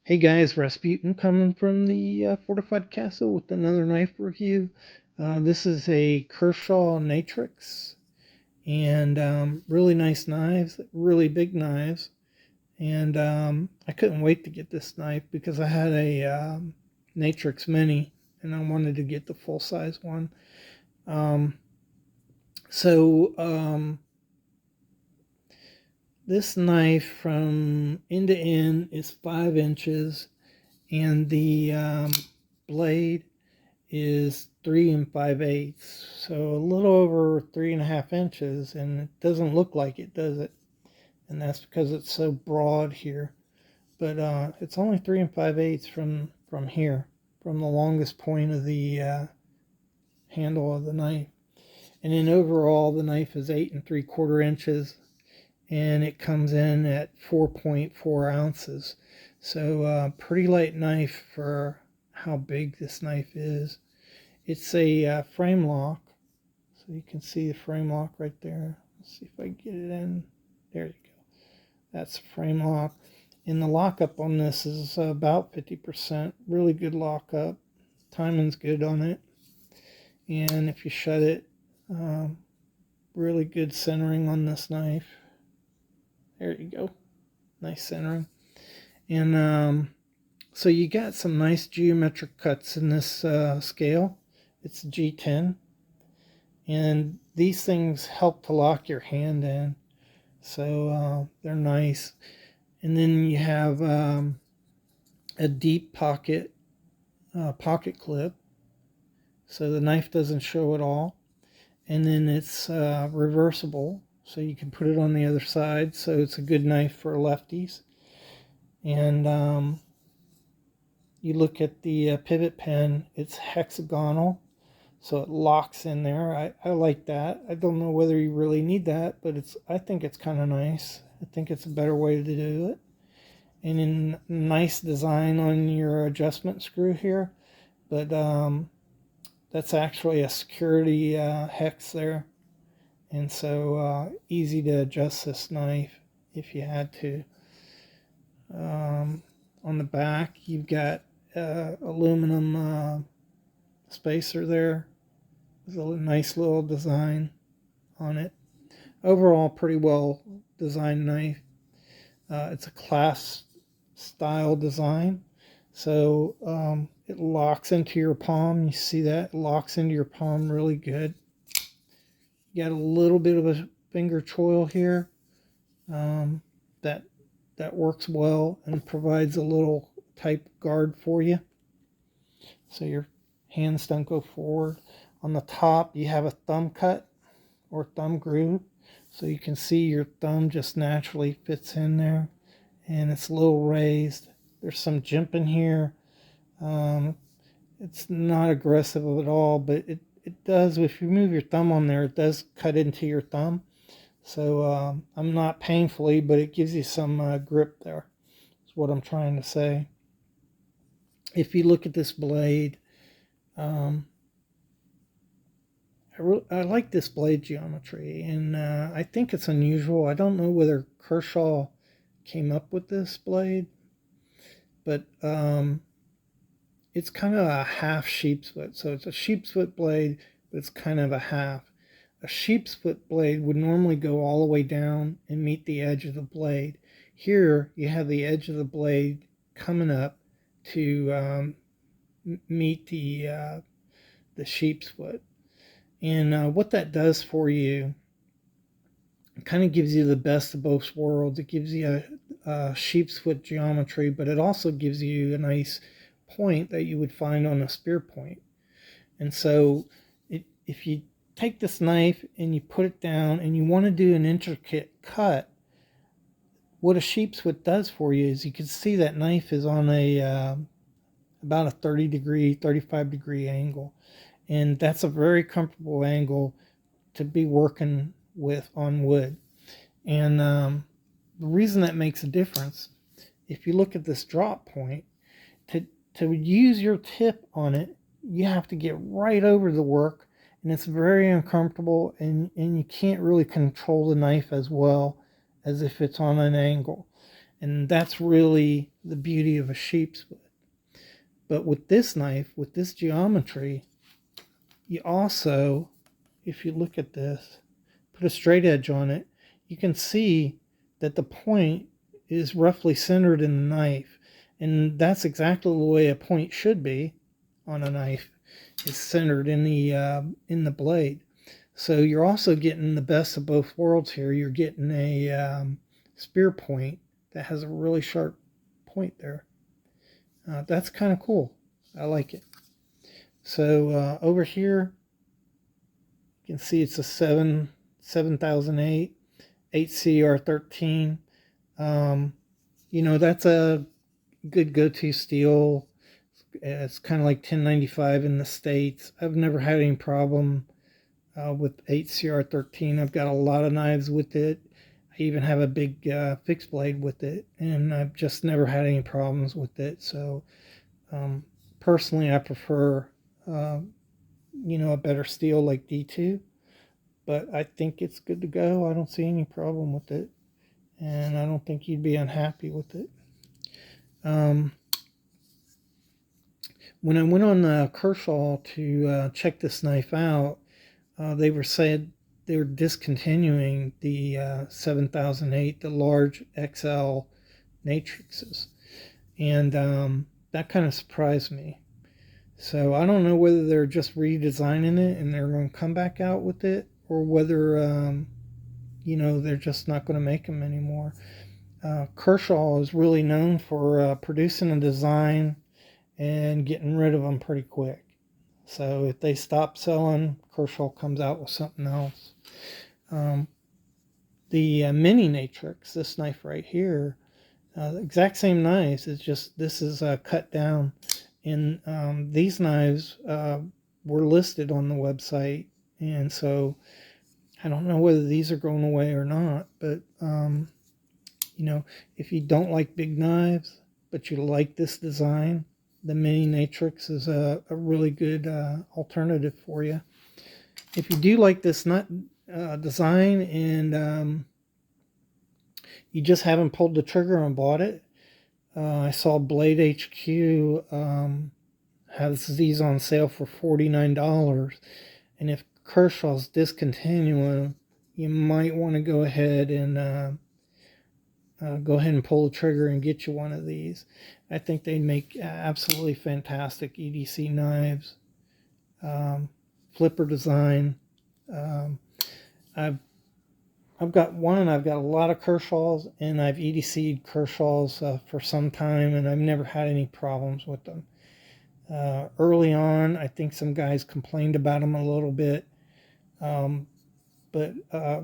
Hey guys, Rasputin coming from the Fortified Castle with another knife review. This is a Kershaw Natrix, and really nice knives, really big knives. And I couldn't wait to get this knife because I had a Natrix Mini, and I wanted to get the full size one. Um, so this knife from end to end is 5 inches, and the blade is 3 5/8, so a little over 3.5 inches, and it doesn't look like it, does it? And that's because it's so broad here. But it's only 3 5/8 from here, from the longest point of the handle of the knife. And then overall, the knife is 8 3/4 inches, and it comes in at 4.4 ounces. So pretty light knife for how big this knife is. It's a frame lock, so you can see the frame lock right there. Let's see if I get it in. There you go. That's a frame lock. And the lockup on this is about 50%. Really good lockup. Timing's good on it. And if you shut it, really good centering on this knife. There you go. Nice centering. And so you got some nice geometric cuts in this scale. It's G10. And these things help to lock your hand in, so they're nice. And then you have a deep pocket clip, so the knife doesn't show at all. And then it's reversible, so you can put it on the other side, so it's a good knife for lefties. And you look at the pivot pin, it's hexagonal, so it locks in there. I like that. I don't know whether you really need that, but I think it's kind of nice. I think it's a better way to do it. And in nice design on your adjustment screw here, but that's actually a security hex there, and so easy to adjust this knife if you had to. On the back, you've got aluminum spacer there. There's a nice little design on it. Overall, pretty well designed knife. It's a class style design. So it locks into your palm. You see that? It locks into your palm really good. You got a little bit of a finger choil here that works well and provides a little type guard for you, so your hands don't go forward. On the top, you have a thumb cut or thumb groove, so you can see your thumb just naturally fits in there, and it's a little raised. There's some jimping here. It's not aggressive at all, but it does, if you move your thumb on there, it does cut into your thumb. So I'm not painfully, but it gives you some grip there, is what I'm trying to say. If you look at this blade, um, I like this blade geometry, and I think it's unusual. I don't know whether Kershaw came up with this blade, but it's kind of a half sheep's foot. So it's a sheep's foot blade, but it's kind of a half. A sheep's foot blade would normally go all the way down and meet the edge of the blade. Here you have the edge of the blade coming up to meet the sheep's foot. And what that does for you, it kind of gives you the best of both worlds. It gives you a sheep's foot geometry, but it also gives you a nice point that you would find on a spear point. And so if you take this knife and you put it down and you want to do an intricate cut, what a sheep's foot does for you is you can see that knife is on a about a 35 degree angle. And that's a very comfortable angle to be working with on wood. And the reason that makes a difference, if you look at this drop point, to use your tip on it, you have to get right over the work, and it's very uncomfortable, and you can't really control the knife as well as if it's on an angle. And that's really the beauty of a sheepswood. But with this knife, with this geometry, you also, if you look at this, put a straight edge on it, you can see that the point is roughly centered in the knife. And that's exactly the way a point should be on a knife. It's centered in the blade. So you're also getting the best of both worlds here. You're getting a spear point that has a really sharp point there. That's kind of cool. I like it. So over here, you can see it's a 7008 8CR13. That's a good go-to steel. It's kind of like 1095 in the States. I've never had any problem with 8CR13. I've got a lot of knives with it. I even have a big fixed blade with it, and I've just never had any problems with it. So personally, I prefer a better steel like D2, but I think it's good to go. I don't see any problem with it, and I don't think you'd be unhappy with it. When I went on Kershaw to check this knife out, they were discontinuing the 7008, the large XL Natrixes, and that kind of surprised me. So I don't know whether they're just redesigning it and they're going to come back out with it, or whether they're just not going to make them anymore. Kershaw is really known for producing a design and getting rid of them pretty quick. So if they stop selling, Kershaw comes out with something else. The mini Natrix, this knife right here, the exact same knives. It's just this is cut down. And these knives were listed on the website, and so I don't know whether these are going away or not. But if you don't like big knives, but you like this design, the mini Natrix is a really good alternative for you. If you do like this design and you just haven't pulled the trigger and bought it, I saw Blade HQ has these on sale for $49. And if Kershaw's discontinuing, you might want to go ahead and pull the trigger and get you one of these. I think they make absolutely fantastic EDC knives. Flipper design. I've got one. I've got a lot of Kershaws, and I've EDC'd Kershaws for some time, and I've never had any problems with them. Early on, I think some guys complained about them a little bit, but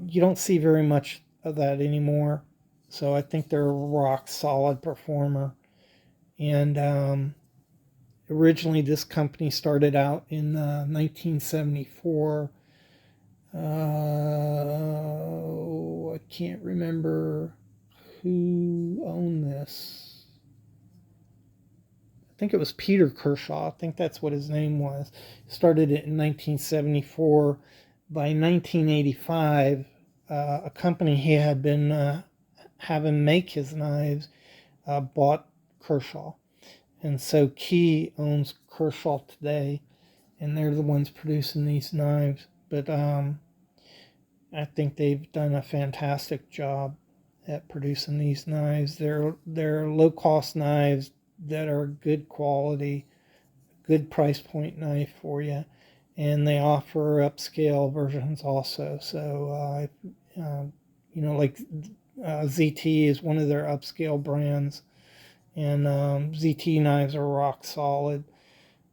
you don't see very much of that anymore. So I think they're a rock solid performer. And originally, this company started out in 1974. I can't remember who owned this. I think it was Peter Kershaw. I think that's what his name was. Started it in 1974. By 1985, a company he had been having make his knives bought Kershaw. And so Key owns Kershaw today, and they're the ones producing these knives. But I think they've done a fantastic job at producing these knives. They're low-cost knives that are good quality, good price point knife for you, and they offer upscale versions also. So like ZT is one of their upscale brands, and ZT knives are rock solid,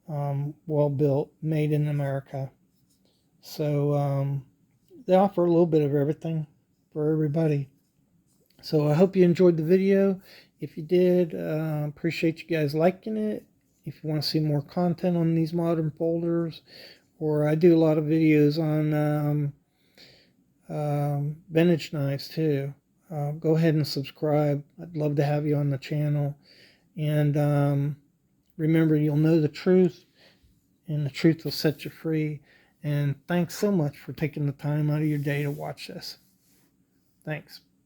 well built, made in America. So they offer a little bit of everything for everybody. So I hope you enjoyed the video. If you did, appreciate you guys liking it. If you want to see more content on these modern folders, or I do a lot of videos on vintage knives too. Go ahead and subscribe. I'd love to have you on the channel. And remember, you'll know the truth, and the truth will set you free. And thanks so much for taking the time out of your day to watch this. Thanks.